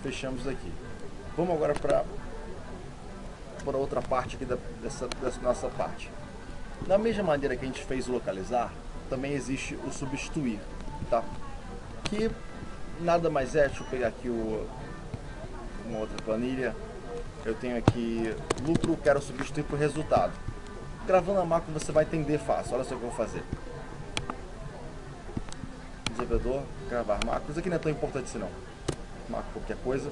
Speaker 1: Fechamos aqui. Vamos agora para outra parte aqui dessa nossa parte. Da mesma maneira que a gente fez o localizar, também existe o substituir, tá? Que nada mais é, deixa eu pegar aqui uma outra planilha. Eu tenho aqui lucro, quero substituir por resultado. Gravando a macro você vai entender fácil, olha só o que eu vou fazer. Desenvolvedor, gravar macro, isso aqui não é tão importante assim não. Macro qualquer coisa.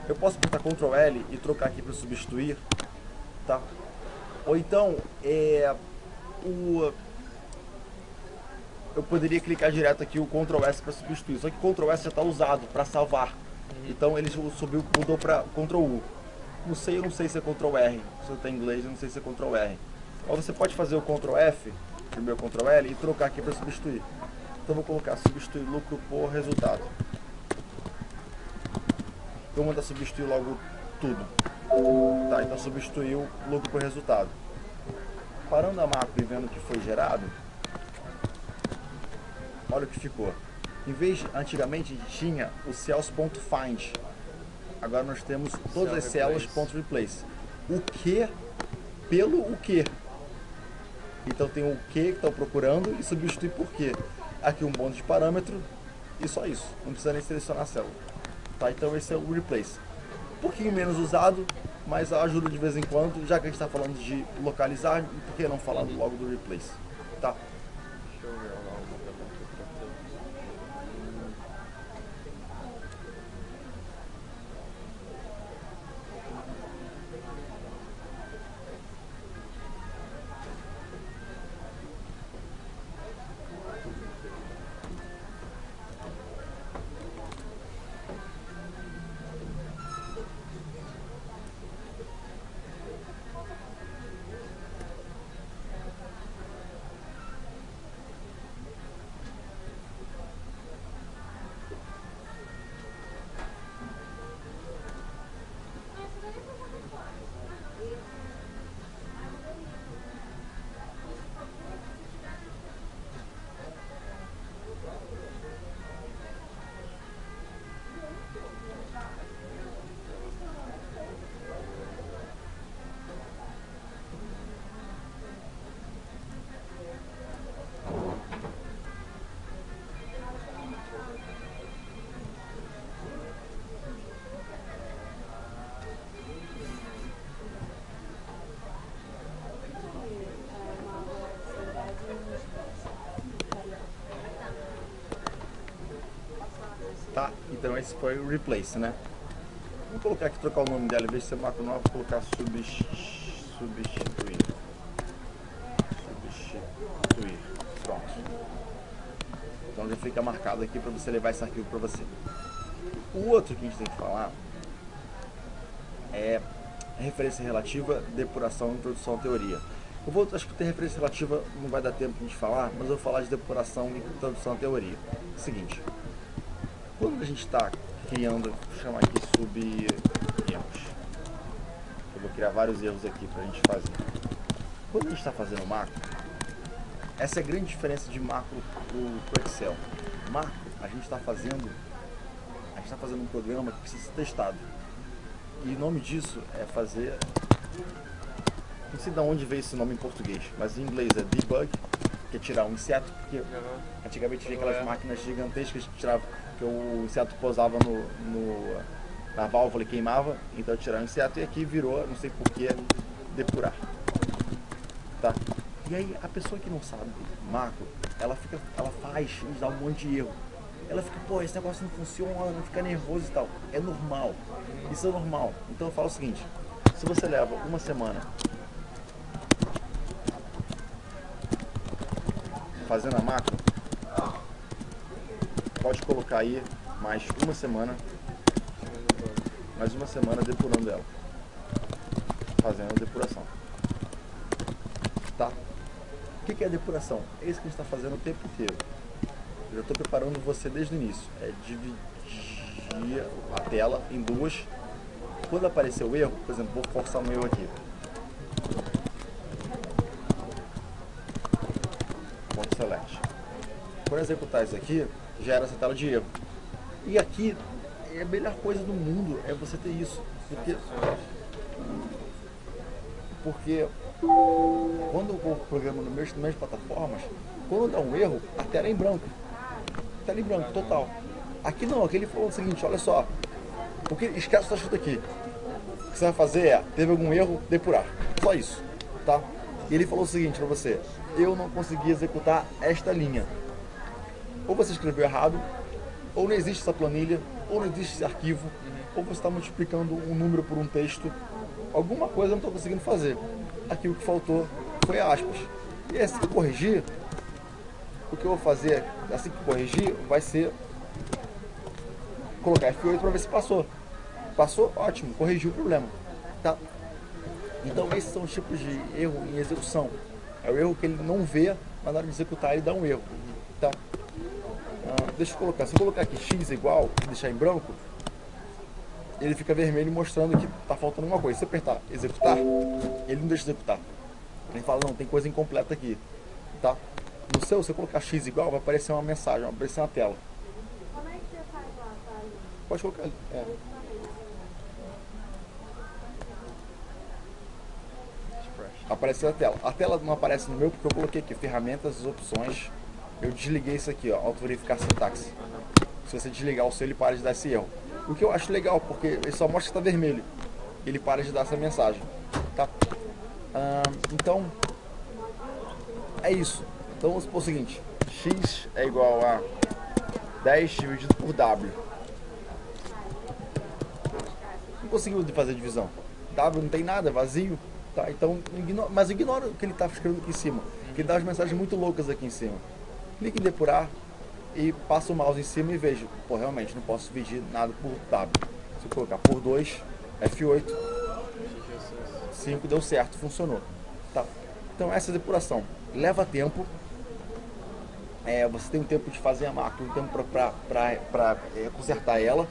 Speaker 1: Eu posso apertar Ctrl L e trocar aqui para substituir, tá? Ou então, eu poderia clicar direto aqui o Ctrl S para substituir, só que Ctrl S já está usado para salvar. Então ele mudou para Ctrl U. Eu não sei se é Ctrl R, se eu tenho inglês eu não sei se é Ctrl R. Ou você pode fazer o Ctrl F, primeiro Ctrl L e trocar aqui para substituir. Então eu vou colocar substituir lucro por resultado. Eu vou mandar substituir logo tudo. Tá, então substituiu lucro por resultado. Parando a macro e vendo o que foi gerado, olha o que ficou. Em vez de, antigamente a gente tinha o cells.find. Agora nós temos todas as células.replace. O que pelo o que. Então tem o que estão procurando e substitui por que. Aqui um bônus de parâmetro e só isso. Não precisa nem selecionar a célula. Tá, então esse é o replace. Um pouquinho menos usado, mas ajuda de vez em quando, já que a gente está falando de localizar, por que não falar logo do replace? Tá.
Speaker 2: Deixa eu ver lá uma pergunta pra você.
Speaker 1: Tá, então esse foi o replace, né? Vou colocar aqui, trocar o nome dela, em vez de ser macro nova, vou colocar substituir. Pronto. Então já fica marcado aqui para você levar esse arquivo para você. O outro que a gente tem que falar é referência relativa, depuração, introdução à teoria. Acho que ter referência relativa não vai dar tempo de a gente falar, mas eu vou falar de depuração e introdução à teoria. É o seguinte. Quando a gente está criando, vou chamar aqui sub-erros. Eu vou criar vários erros aqui para a gente fazer. Quando a gente está fazendo macro, essa é a grande diferença de macro para o Excel. Macro, a gente está fazendo um programa que precisa ser testado. E o nome disso é fazer... Não sei de onde veio esse nome em português, mas em inglês é debug, que é tirar um inseto, porque antigamente tinha aquelas máquinas gigantescas que tirava, que o inseto pousava na válvula e queimava, então tirar um inseto, e aqui virou, não sei porquê, depurar. Tá? E aí a pessoa que não sabe macro, ela faz e dá um monte de erro. Ela fica, pô, esse negócio não funciona, não fica nervoso e tal. É normal, isso é normal. Então eu falo o seguinte, se você leva uma semana fazendo a macro, pode colocar aí mais uma semana depurando ela, fazendo a depuração, tá? O que é a depuração? É isso que a gente está fazendo o tempo inteiro. Eu já estou preparando você desde o início, é dividir a tela em duas. Quando aparecer o erro, por exemplo, vou forçar um erro aqui, ponto select. Quando executar isso aqui, gera essa tela de erro. E aqui, a melhor coisa do mundo é você ter isso. Porque quando eu programo nas minhas plataformas, quando dá um erro, a tela é em branco. Tela em branco, total. Aqui não, aqui ele falou o seguinte, olha só, porque esquece o que está escrito aqui. O que você vai fazer é, teve algum erro, depurar. Só isso, tá? E ele falou o seguinte para você, eu não consegui executar esta linha. Ou você escreveu errado, ou não existe essa planilha, ou não existe esse arquivo, ou você está multiplicando um número por um texto. Alguma coisa eu não estou conseguindo fazer. Aqui o que faltou foi aspas. E assim que corrigir, o que eu vou fazer, assim que corrigir, vai ser colocar F8 para ver se passou. Passou? Ótimo, corrigiu o problema. Tá? Então esses são os tipos de erro em execução. É o erro que ele não vê, mas na hora de executar ele dá um erro. Tá? Deixa eu colocar, se eu colocar aqui x igual e deixar em branco, ele fica vermelho mostrando que está faltando alguma coisa. Se eu apertar executar, ele não deixa executar. Ele fala, não, tem coisa incompleta aqui. Tá? No seu, se eu colocar x igual, vai aparecer uma mensagem, vai aparecer uma tela.
Speaker 3: Como é que você faz lá?
Speaker 1: Pode colocar ali. Apareceu a tela. A tela não aparece no meu porque eu coloquei aqui ferramentas, opções. Eu desliguei isso aqui, ó, auto-verificar sintaxe. Se você desligar o seu, ele para de dar esse erro. O que eu acho legal, porque ele só mostra que está vermelho. Ele para de dar essa mensagem. Tá? Então, é isso. Então vamos supor o seguinte, x é igual a 10 dividido por w. Não conseguiu fazer divisão. W não tem nada, é vazio. Tá? Então, mas ignora o que ele está escrevendo aqui em cima. Que ele dá umas mensagens muito loucas aqui em cima. Clique em depurar e passa o mouse em cima e veja. Pô, realmente não posso dividir nada por W. Se eu colocar por 2, F8, 5 deu certo, funcionou. Tá? Então essa é a depuração. Leva tempo. Você tem um tempo de fazer a macro, um tempo para consertar ela.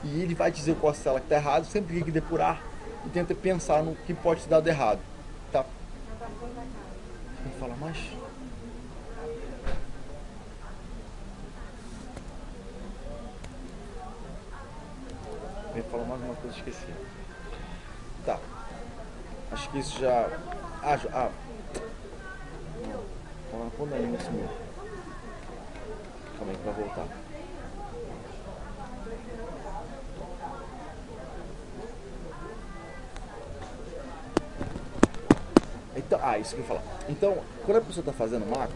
Speaker 1: E ele vai dizer qual célula que está errado. Sempre clique em depurar e tenta pensar no que pode ter dado errado. Tá? Vamos falar mais? Eu ia falar mais uma coisa, esqueci. Tá. Acho que isso já... Tava na ponta da língua, sumiu. Calma aí que vai voltar. Então, isso que eu ia falar. Então, quando a pessoa está fazendo macro,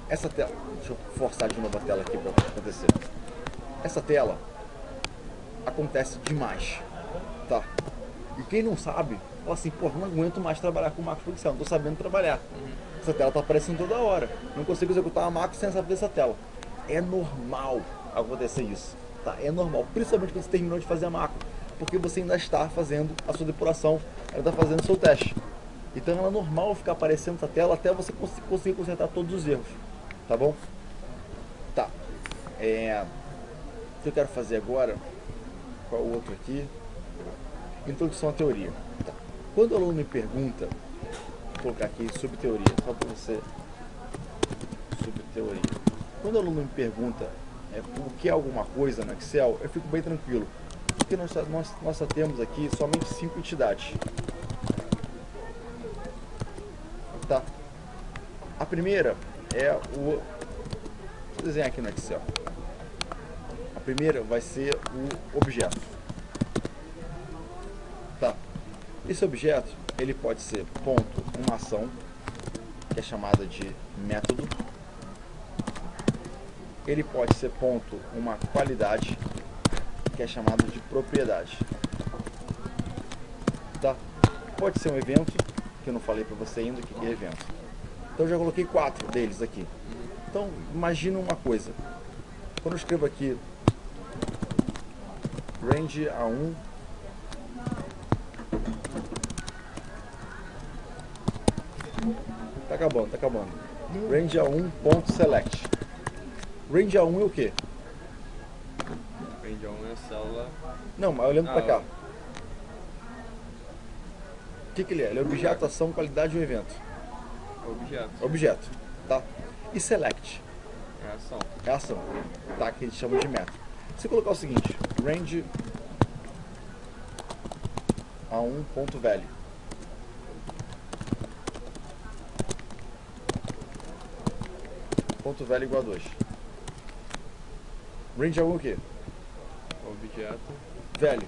Speaker 1: essa tela... Deixa eu forçar de novo a tela aqui para acontecer. Essa tela acontece demais, tá? E quem não sabe, fala assim, pô, não aguento mais trabalhar com macro Excel, não tô sabendo trabalhar. Essa tela tá aparecendo toda hora, não consigo executar uma macro sem saber essa tela. É normal acontecer isso, tá? É normal, principalmente quando você terminou de fazer a macro, porque você ainda está fazendo a sua depuração, ainda está fazendo o seu teste. Então é normal ficar aparecendo essa tela até você conseguir consertar todos os erros, tá bom? Tá. que eu quero fazer agora, qual é o outro aqui? Introdução à teoria. Tá. Quando o aluno me pergunta, vou colocar aqui subteoria, só para você, subteoria. Quando o aluno me pergunta o que é alguma coisa no Excel, eu fico bem tranquilo, porque nós só temos aqui somente 5 entidades. Tá? A primeira é o... Deixa eu desenhar aqui no Excel. A primeira vai ser o objeto. Tá? Esse objeto, ele pode ser ponto, uma ação, que é chamada de método. Ele pode ser ponto, uma qualidade, que é chamada de propriedade. Tá? Pode ser um evento, que eu não falei para você ainda o que é evento. Então eu já coloquei 4 deles aqui. Então imagina uma coisa. Quando eu escrevo aqui range A1 tá acabando. Range A1.select. Range A1 é o quê?
Speaker 2: Range A1 é a célula.
Speaker 1: Não, mas olhando para cá. O que ele é? Ele é objeto, ação, qualidade ou evento?
Speaker 2: Objeto.
Speaker 1: Objeto, tá? E select?
Speaker 2: É ação.
Speaker 1: É ação, tá? Que eles chamam de método. Se você colocar o seguinte, range A1.value. Ponto value igual a 2. Range A1 é o quê?
Speaker 2: Objeto.
Speaker 1: Value.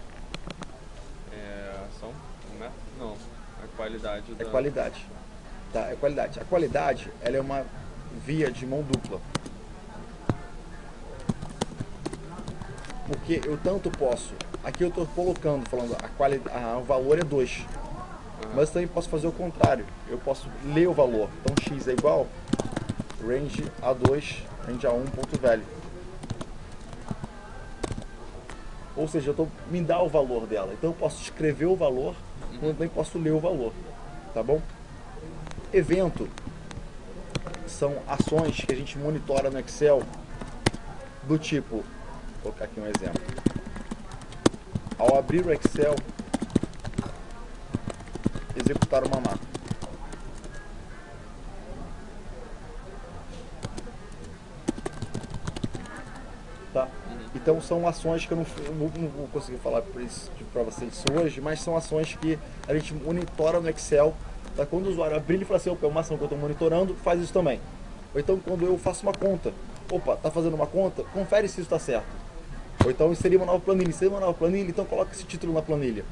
Speaker 2: É ação. Método? Não. A qualidade da...
Speaker 1: É qualidade. Tá, é qualidade. A qualidade, ela é uma via de mão dupla. Porque eu tanto posso... Aqui eu estou colocando, falando, o valor é 2. Mas também posso fazer o contrário. Eu posso ler o valor. Então x é igual range A2, range A1.value. Ou seja, me dá o valor dela. Então eu posso escrever o valor, como também posso ler o valor. Tá bom? Evento são ações que a gente monitora no Excel do tipo, vou colocar aqui um exemplo. Ao abrir o Excel, executar uma macro. Tá? Então são ações que eu não vou conseguir falar para vocês hoje, mas são ações que a gente monitora no Excel. Tá? Quando o usuário abrir e falar assim, opa, é uma ação que eu estou monitorando, faz isso também. Ou então quando eu faço uma conta, opa, tá fazendo uma conta, confere se isso está certo. Ou então inserir uma nova planilha, então coloca esse título na planilha.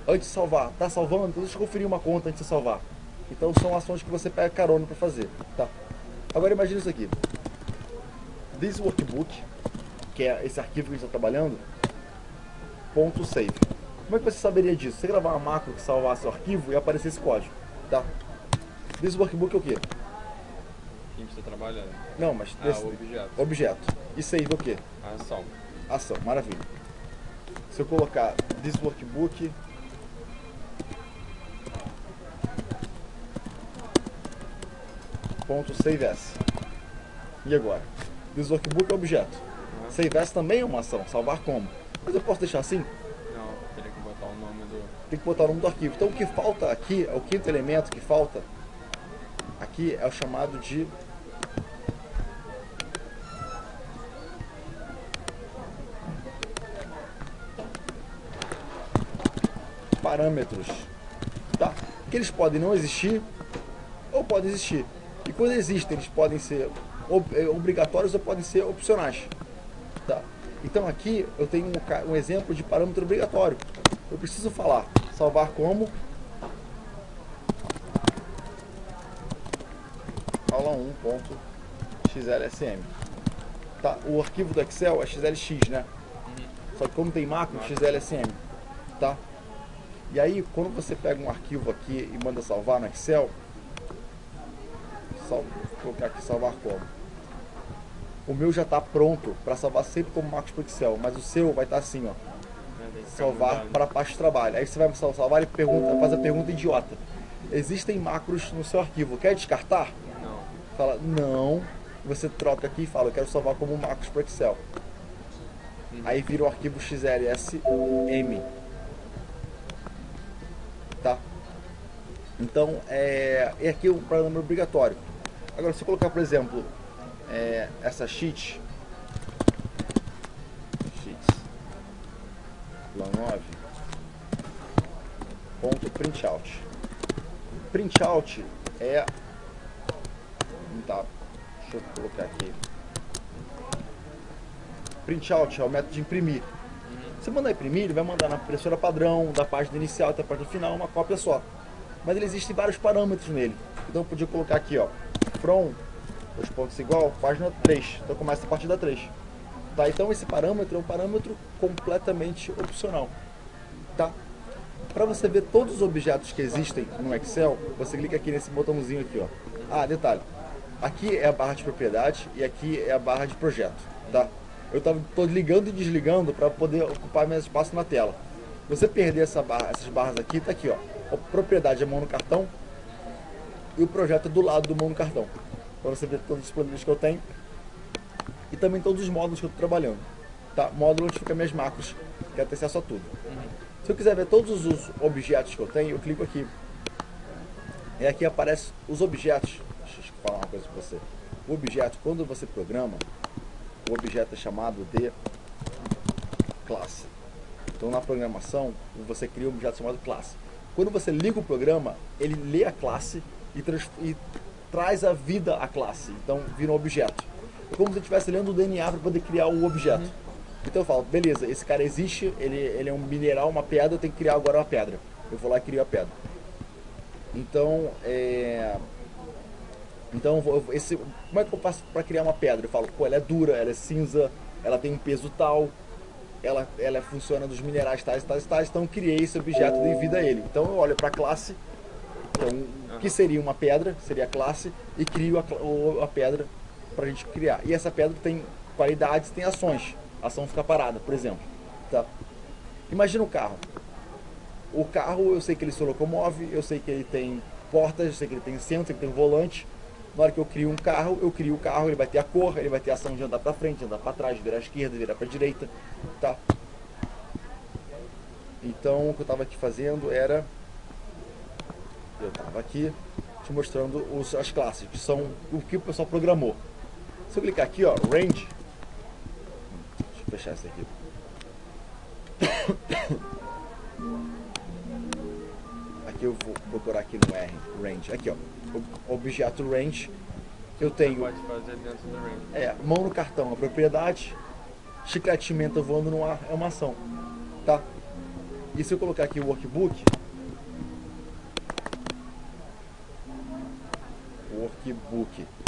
Speaker 1: Antes de salvar, tá salvando? Então deixa eu conferir uma conta antes de salvar. Então são ações que você pega carona para fazer. Tá? Agora imagina isso aqui. This workbook, que é esse arquivo que a gente está trabalhando, .save. Como é que você saberia disso? Você gravar uma macro que salvasse o arquivo e aparecer esse código. Tá? This workbook é o quê?
Speaker 2: Que a gente está trabalhando.
Speaker 1: Não, mas
Speaker 2: objeto.
Speaker 1: Objeto. E save é o quê?
Speaker 2: Ação.
Speaker 1: Ação, maravilha. Se eu colocar this workbook .save as. E agora? This workbook é objeto. Save as também é uma ação, salvar como. Mas eu posso deixar assim?
Speaker 2: Não, teria que botar o nome do...
Speaker 1: Tem que botar o nome do arquivo. Então o que falta aqui, o quinto elemento que falta aqui é o chamado de parâmetros, tá? Que eles podem não existir ou podem existir. E quando existem, eles podem ser obrigatórios ou podem ser opcionais, tá? Então aqui eu tenho um exemplo de parâmetro obrigatório. Eu preciso falar salvar como aula 1.xlsm. Tá? O arquivo do Excel é xlx, né? Só que como tem macro, xlsm, tá? E aí, quando você pega um arquivo aqui e manda salvar no Excel, vou colocar aqui salvar como. O meu já está pronto para salvar sempre como macros para Excel, mas o seu vai estar assim, ó. Salvar para a parte de trabalho. Aí você vai salvar e faz a pergunta idiota. Existem macros no seu arquivo, quer descartar?
Speaker 2: Não.
Speaker 1: Fala, não. Você troca aqui e fala, eu quero salvar como macros para Excel. Aí vira o arquivo XLSM. Tá? Então, é aqui um parâmetro obrigatório. Agora, se eu colocar, por exemplo, essa sheets plan9 ponto printout. Printout tá, deixa eu colocar aqui. Printout é o método de imprimir. Se mandar imprimir, ele vai mandar na impressora padrão, da página inicial até a página final, uma cópia só. Mas ele existem vários parâmetros nele. Então eu podia colocar aqui, ó, from, dois pontos igual, página 3. Então começa a partir da 3. Tá? Então esse parâmetro é um parâmetro completamente opcional. Tá? Para você ver todos os objetos que existem no Excel, você clica aqui nesse botãozinho aqui, ó. Ah, detalhe. Aqui é a barra de propriedade e aqui é a barra de projeto, tá? Tô ligando e desligando para poder ocupar mais espaço na tela. Se você perder essas barras aqui, tá aqui, ó. A propriedade é mão no cartão e o projeto é do lado do mão no cartão. Para você ver todos os planilhas que eu tenho e também todos os módulos que eu estou trabalhando. Tá? Módulo onde fica minhas macros, que é ter acesso a tudo. Se eu quiser ver todos os objetos que eu tenho, eu clico aqui. E aqui aparecem os objetos. Deixa eu falar uma coisa para você. O objeto, quando você programa, o objeto é chamado de classe. Então na programação, você cria um objeto chamado classe. Quando você liga o programa, ele lê a classe e traz a vida à classe. Então vira um objeto. É como se eu estivesse lendo o DNA para poder criar um objeto. Então eu falo, beleza, esse cara existe, ele é um mineral, uma pedra, eu tenho que criar agora uma pedra. Eu vou lá e crio a pedra. Então, como é que eu faço para criar uma pedra? Eu falo, pô, ela é dura, ela é cinza, ela tem um peso tal, ela funciona dos minerais tais, então eu criei esse objeto e dei vida a ele. Então eu olho para a classe, que seria uma pedra, seria a classe, e crio a pedra para a gente criar. E essa pedra tem qualidades, tem ações. A ação fica parada, por exemplo. Tá? Imagina um carro. O carro, eu sei que ele se locomove, eu sei que ele tem portas, eu sei que ele tem centro, ele tem volante. Na hora que eu crio um carro, o carro, ele vai ter a cor, ele vai ter a ação de andar para frente, andar para trás, virar à esquerda, virar para a direita, tá? Então, o que eu estava aqui fazendo era... Eu estava aqui te mostrando as classes, que são o que o pessoal programou. Se eu clicar aqui, ó, range... Deixa eu fechar isso aqui. Aqui eu vou procurar aqui no R, range. Aqui, ó, objeto range. Eu tenho...
Speaker 2: Pode fazer dentro do range.
Speaker 1: Mão no cartão, a propriedade. Chiclete de menta voando no ar é uma ação, tá? E se eu colocar aqui o workbook,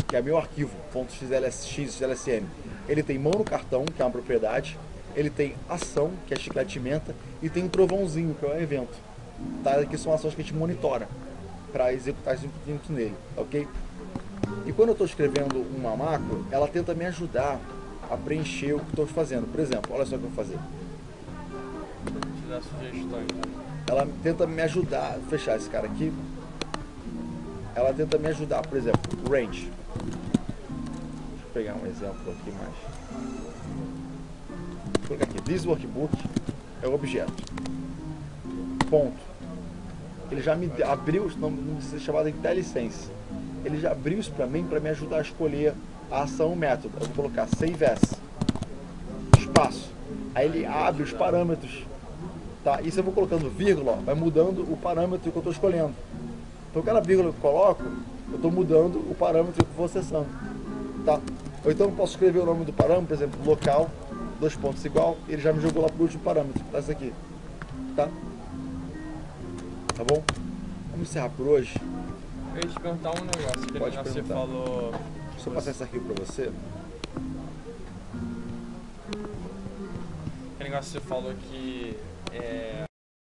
Speaker 1: que é meu arquivo, .xlsm, ele tem mão no cartão, que é uma propriedade, ele tem ação, que é chiclete de menta, e tem um trovãozinho, que é um evento. Tá? Que são ações que a gente monitora para executar isso nele, ok? E quando eu estou escrevendo uma macro, ela tenta me ajudar a preencher o que estou fazendo. Por exemplo, olha só o que eu vou fazer.
Speaker 2: Te dá sugestões.
Speaker 1: Ela tenta me ajudar, vou fechar esse cara aqui. Ela tenta me ajudar, por exemplo, range. Deixa eu pegar um exemplo aqui mais. Vou colocar aqui, this workbook é o objeto. Ponto. Ele já me abriu, não precisa ser chamado de IntelliSense. Ele já abriu isso para me ajudar a escolher a ação, o método. Eu vou colocar save as, espaço. Aí ele abre os parâmetros. Tá? E se eu vou colocando vírgula, vai mudando o parâmetro que eu estou escolhendo. Então cada vírgula que eu coloco, eu estou mudando o parâmetro que eu vou acessando. Tá? Ou então eu posso escrever o nome do parâmetro, por exemplo, local, dois pontos igual, e ele já me jogou lá para o último parâmetro. Tá? Isso aqui. Tá? Tá bom? Vamos encerrar por hoje.
Speaker 2: Eu ia te perguntar um negócio, que
Speaker 1: Pode
Speaker 2: você
Speaker 1: perguntar.
Speaker 2: falou...
Speaker 1: Deixa eu passar esse arquivo para você.
Speaker 2: Que negócio que você falou que